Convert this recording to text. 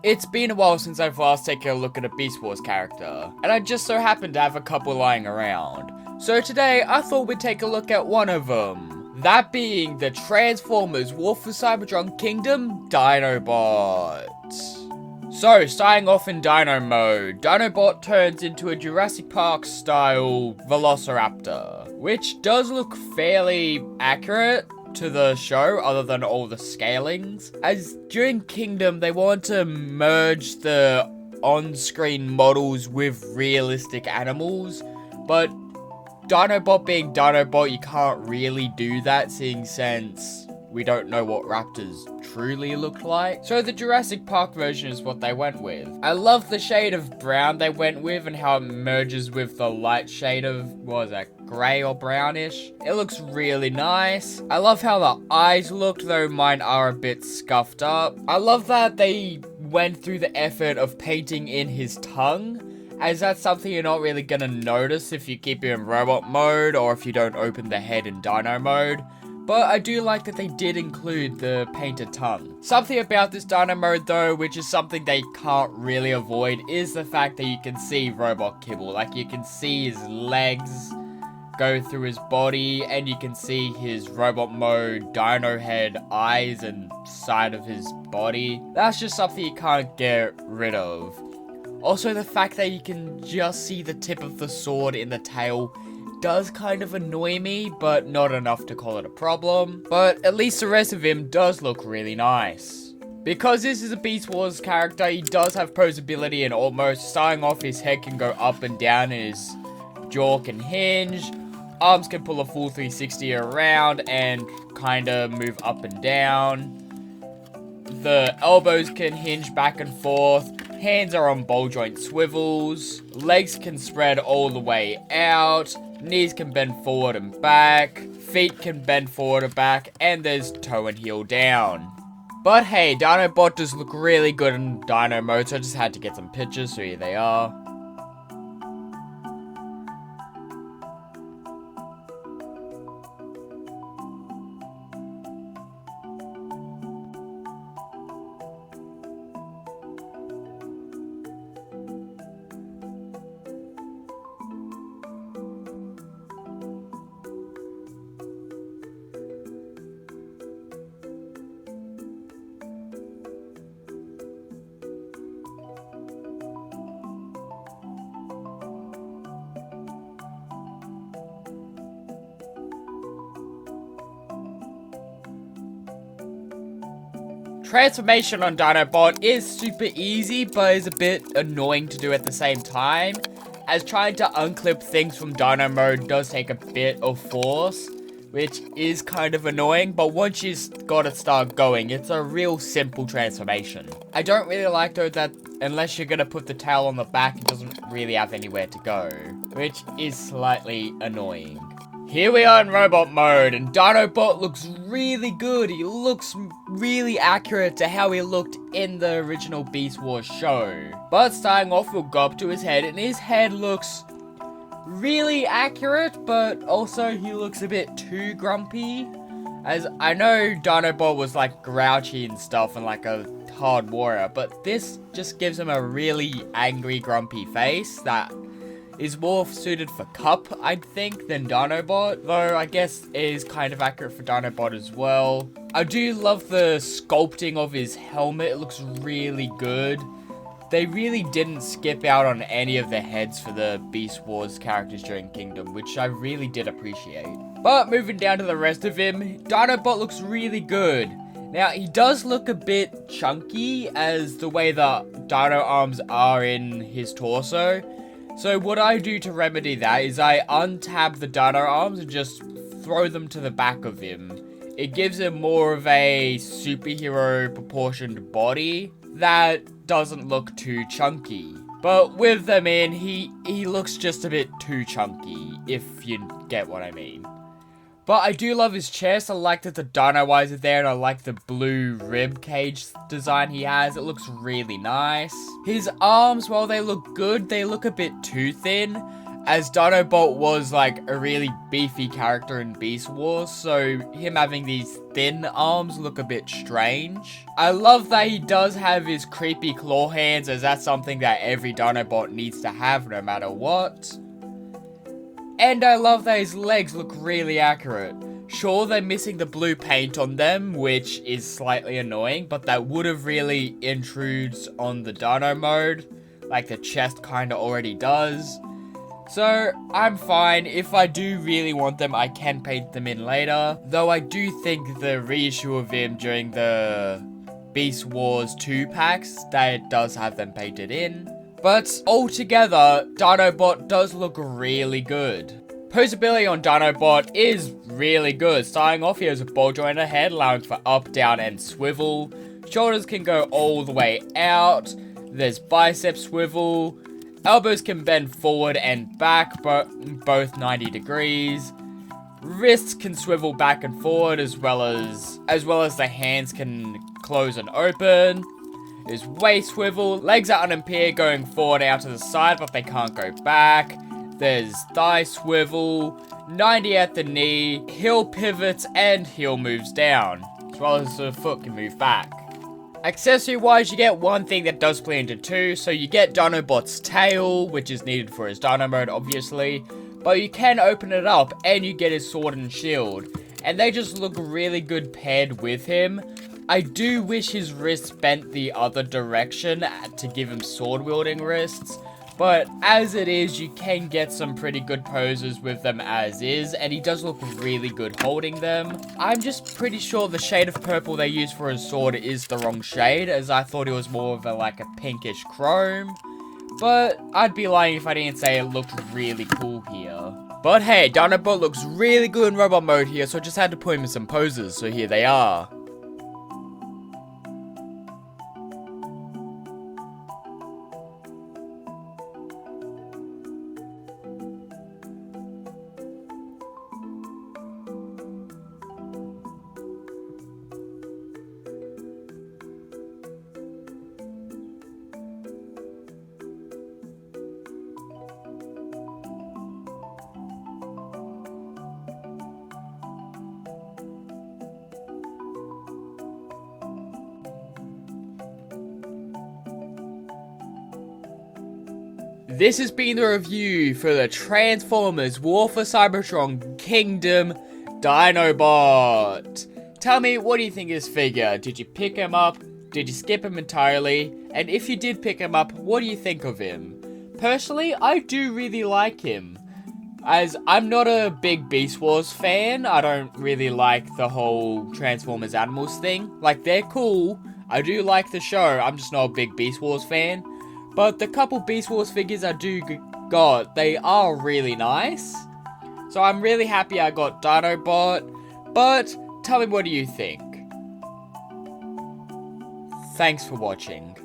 It's been a while since I've last taken a look at a Beast Wars character, and I just so happen to have a couple lying around. So today, I thought we'd take a look at one of them. That being the Transformers War for Cybertron Kingdom Dinobot. So, starting off in Dino mode, Dinobot turns into a Jurassic Park style Velociraptor, which does look fairly accurate to the show, other than all the scalings. As during Kingdom, they want to merge the on-screen models with realistic animals, but Dinobot being Dinobot, you can't really do that, seeing since we don't know what raptors truly look like. So the Jurassic Park version is what they went with. I love the shade of brown they went with and how it merges with the light shade of, what was that, grey or brownish? It looks really nice. I love how the eyes looked, though mine are a bit scuffed up. I love that they went through the effort of painting in his tongue, as that's something you're not really gonna notice if you keep it in robot mode or if you don't open the head in dino mode. But I do like that they did include the painted tongue. Something about this dino mode though, which is something they can't really avoid, is the fact that you can see robot kibble. Like, you can see his legs go through his body, and you can see his robot mode dino head eyes and side of his body. That's just something you can't get rid of. Also, the fact that you can just see the tip of the sword in the tail does kind of annoy me, but not enough to call it a problem. But at least the rest of him does look really nice. Because this is a Beast Wars character, he does have posability, and almost starting off, his head can go up and down, and his jaw can hinge. Arms can pull a full 360 around and kind of move up and down. The elbows can hinge back and forth. Hands are on ball joint swivels. Legs can spread all the way out. Knees can bend forward and back. Feet can bend forward and back. And there's toe and heel down. But hey, Dinobot does look really good in Dino mode, so I just had to get some pictures, so here they are. Transformation on Dinobot is super easy, but is a bit annoying to do at the same time, as trying to unclip things from Dino mode does take a bit of force, which is kind of annoying, but once you've got to start going, it's a real simple transformation. I don't really like though that unless you're gonna put the tail on the back, it doesn't really have anywhere to go, which is slightly annoying. Here we are in robot mode, and Dinobot looks really good. He looks really accurate to how he looked in the original Beast Wars show. But starting off, we'll go up to his head, and his head looks really accurate, but also he looks a bit too grumpy. As I know Dinobot was like grouchy and stuff and like a hard warrior, but this just gives him a really angry, grumpy face that is more suited for Cup, I think, than Dinobot, though I guess it is kind of accurate for Dinobot as well. I do love the sculpting of his helmet. It looks really good. They really didn't skip out on any of the heads for the Beast Wars characters during Kingdom, which I really did appreciate. But moving down to the rest of him, Dinobot looks really good. Now, he does look a bit chunky as the way the dino arms are in his torso. So what I do to remedy that is I untab the dino arms and just throw them to the back of him. It gives him more of a superhero proportioned body that doesn't look too chunky. But with them in, he looks just a bit too chunky, if you get what I mean. But I do love his chest. I like that the dino eyes are there, and I like the blue rib cage design he has. It looks really nice. His arms, while they look good, they look a bit too thin. as Dinobot was like a really beefy character in Beast Wars, so him having these thin arms look a bit strange. I love that he does have his creepy claw hands, as that's something that every Dinobot needs to have no matter what. And I love that his legs look really accurate. Sure, they're missing the blue paint on them, which is slightly annoying, but that would have really intrudes on the Dino mode, like the chest kinda already does. So, I'm fine. If I do really want them, I can paint them in later. Though I do think the reissue of him during the Beast Wars 2 packs, that it does have them painted in. But altogether, Dinobot does look really good. Posability on Dinobot is really good. Starting off, he has a ball jointed head, allowing for up, down, and swivel. Shoulders can go all the way out. There's bicep swivel. Elbows can bend forward and back, but both 90 degrees. Wrists can swivel back and forward, as well as the hands can close and open. There's waist swivel. Legs are unimpaired, going forward out to the side, but they can't go back. There's thigh swivel, 90 at the knee, heel pivots, and heel moves down, as well as the foot can move back. Accessory wise, you get one thing that does split into two, so you get Dinobot's tail, which is needed for his Dino mode obviously, but you can open it up and you get his sword and shield, and they just look really good paired with him. I do wish his wrists bent the other direction to give him sword wielding wrists, but as it is, you can get some pretty good poses with them as is, and he does look really good holding them. I'm just pretty sure the shade of purple they use for his sword is the wrong shade, as I thought it was more of a pinkish chrome. But I'd be lying if I didn't say it looked really cool here. But hey, Dinobot looks really good in robot mode here, so I just had to put him in some poses, so here they are. This has been the review for the Transformers War for Cybertron Kingdom Dinobot. Tell me, what do you think of this figure? Did you pick him up? Did you skip him entirely? And if you did pick him up, what do you think of him? Personally, I do really like him. As I'm not a big Beast Wars fan, I don't really like the whole Transformers Animals thing. Like, they're cool. I do like the show, I'm just not a big Beast Wars fan. But the couple Beast Wars figures I do got, they are really nice. So I'm really happy I got Dinobot. But tell me, what do you think? Thanks for watching.